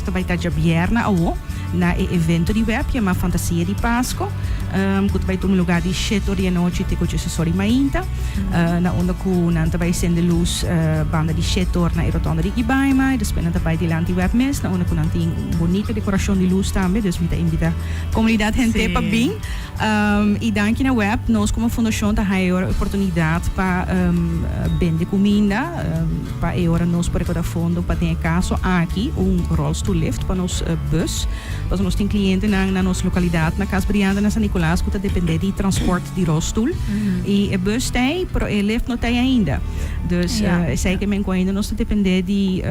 também está de bierna awo na evento de web chama Fantasia di Pasco. Que também tem um lugar de 7 horas da noite te coche sorry mainta. Na onda ku nan também sende luz banda de 7 horas na rotonda de Gibaima, depois nan também de lanti web mes, na onda ku nan tem bonita decoração de luz também, dus mita invita comunidade gente para bem. E danke na web, nós como fundação tá aí a oportunidade para vender comida, para agora nós por cada fundo para ter caso aqui rolstoel lift para nos bus, para nós tem cliente na nossa localidade, na Casa Brianda, na San Nicolás, que tá depende de transporte de rolstoel. E a bus tem, pero a lift não tem ainda. Dus sei que men ainda nós depende de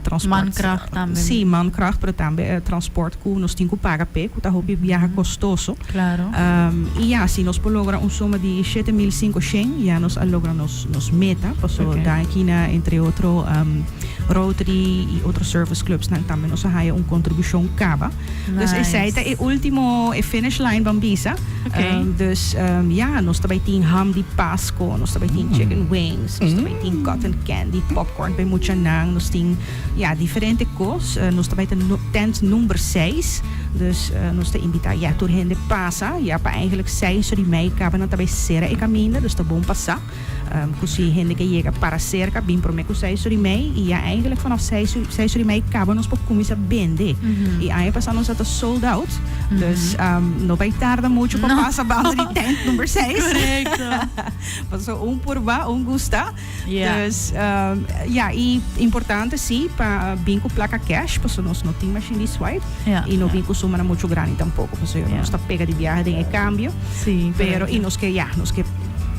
transporte. Mankracht também. Sim, mankracht, pero também transporte que nós tem que pagar pe, que tá hobby viaja costoso. Claro. E se nós por logra soma de 7.500, nós logra nos meta, passo daqui na entre outro Rotary e outros service clubs também nós há contribuição caba. Dus essa é o último finish line bambisa. Dus nós também tem ham de Pasco, nós também tem chicken wings, nós também tem cotton candy, popcorn bij Muchanang, nós tem diferente coisas, nós também tem tent número 6. Dus nós te invitar tur gente passa, para eigenlijk 6 uur mei cabe na também será e caminho, dus tá bom passar. Così gente que chega para cerca, bem por me com 6 uur mei, e eigenlijk vanaf 6 uur mei cabe nós para começar a vender. E aí passamos até sold out. Dus não vai tardar muito para passar a banda de tent número 6. Correto. Passou por ba, gusta. Dus e importante sim para bem com placa cash, porque nós não tem machine de swipe e não bem com suma muito grande tampouco, porque nós está pega de viagem em cambio. Sim. Pero e nós que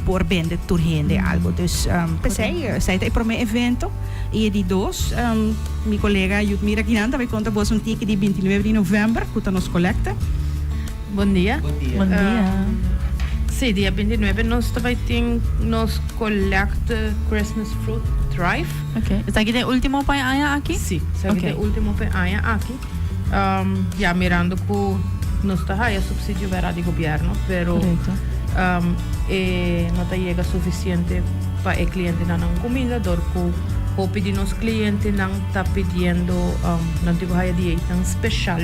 por vender tur gente algo. Dus pensei, sei para o meu evento e de 2, minha colega Yudmira Guinanta vai contar vos ticket de 29 de novembro, que nos collecta. Bom dia. Bom dia. Sim, dia 29 nós também temos nos collecta Christmas Fruit Drive. Ok. Está aqui o último para aqui? Sim, está aqui o último para aqui. Mirando que nós está aí subsídio verá de governo, pero não chega suficiente para o cliente não comida, dorco o pedir nos clientes não está pedindo não tipo aí dieta especial,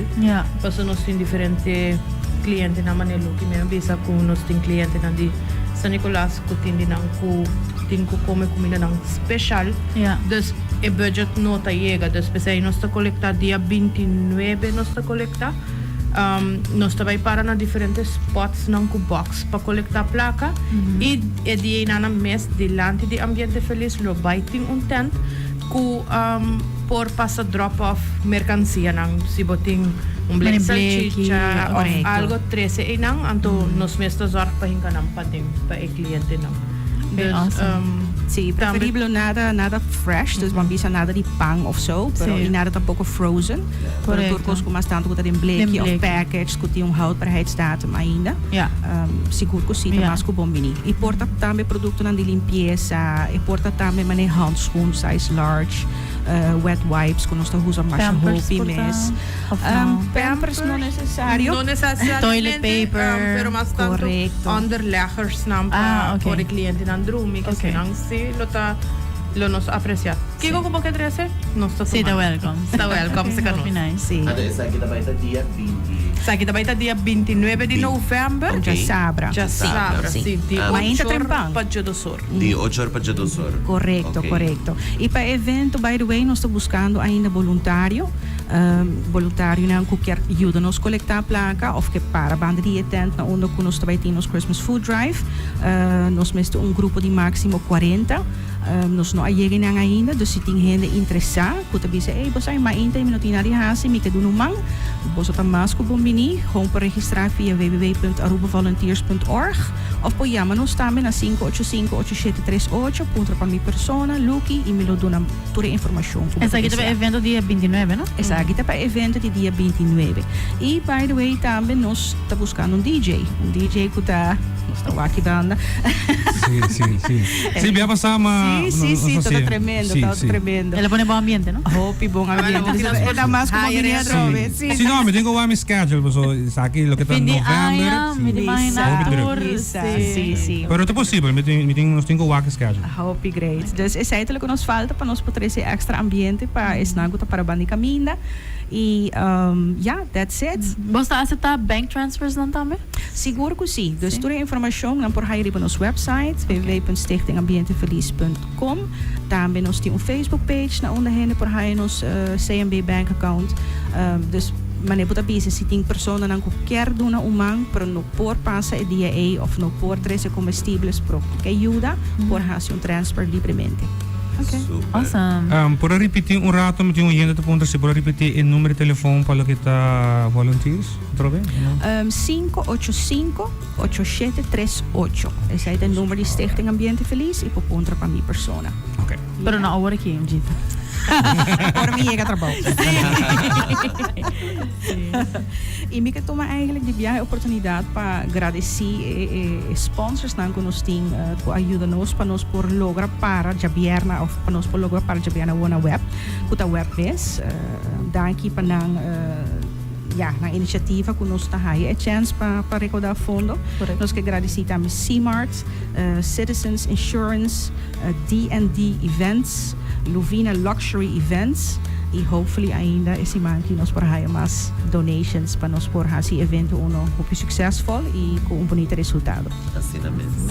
porque nós temos diferentes clientes na maneira que me avisa que nós temos clientes na de San Nicolás que tem que comer comida não especial, dus o budget não chega, dus pensei nós está colectar dia 29 nós está colectar. Nós também para na diferentes spots não com box para coletar placa e de na mês delante de ambiente feliz lo vai ter tent que por passar drop off mercancia não se botem black salchicha ou algo 13 e não então nós mesmo zorg para hinca não para o cliente não. Sim, preferível nada fresh, dus bambisa nada de pão ou so, pero e nada tampouco frozen. Para turcos como tanto que tem blikje of package, que tem houdbaarheidsdatum ainda. Seguro que sim, mas com bombini. E porta também produto de limpeza, e porta também mané handschoen size large. Wet wipes que nós usamos mais roupa mês. Pampers não necessário. Não necessariamente. Toilet paper. Pero mas tanto underleggers para o cliente na drumi que não se lo nos aprecia. Kiko como que trece? Nós está sim, está welcome. Está welcome se cano. Sim. Essa aqui também está dia 20. Sa kita vai dia 29 de novembro. Já sabra. Já sabra, sim. Ainda tem pão. Para do Sur. De 8 horas para do Sur. Correto, correto. E para evento, by the way, nós estamos buscando ainda voluntário. Voluntário não que quer ajuda nos coletar a placa ou que para a banda de tent na onda que nós também temos Christmas Food Drive. Nós temos grupo de máximo 40. Nós não chegamos ainda, dus se tem gente interessada, que também diz, você mais ainda minutos na rihasi, me quedo no man, você está mais com bombini, gewoon para registrar via www.arubavolunteers.org ou pode chamar-nos também na 585-8738, ponto para minha persona, Lucky, e me lo dona toda a informação. Essa aqui é evento dia 29, não? Essa aqui é evento de dia 29. E, by the way, também nós estamos buscando um DJ que está aqui banda. Sim. Sim, vai passar uma... Sim, está tremendo. Ela põe bom ambiente, não? Hope bom ambiente. Está mais como vinha Robert. Sim, não, me tenho que schedule, so aqui lo que está em novembro. Sim. Pero é possível, me tenho que schedule. Hope great. Dus is eigenlijk que nos falta para nós poder esse extra ambiente para snaguta para banda caminha. E that's it. Basta aceitar bank transfers dan também? Seguro que sim. Dus toda a informação não por aí no nosso website www.stichtingambientefeliz.com. Também nós temos Facebook page na onderheen por aí nos CMB bank account. Dus maneer puta bisa se tem persona não quer dona umang pero no por passa e dia of no por treze comestíveis pro que ajuda por fazer transfer livremente. Okay. Super. Awesome. Pode repetir um rato met yung gente punta se pode repetir o número de telefone para kita volunteers? Outra vez? 585-8738. Esse aí é o número de Stichting Ambiente Feliz e por contra para minha persona. Okay. Pero na hora que yung Gita. Para mim chega trabalho. E me que toma eigenlijk de viagem oportunidade para agradecer sponsors na que nós tem que ajuda nós para nós por lograr para Jabierna ou para nós por lograr para Jabierna uma web, kuta web base, daqui para nang na iniciativa que nós está aí é chance para recordar fundo. Nós que agradecer também C-Mart, Citizens Insurance, D&D Events, Luvina Luxury Events e hopefully ainda esse man que nós por aí mais donations para nós por esse evento uno successful e com bonito resultado. Assim na mesma.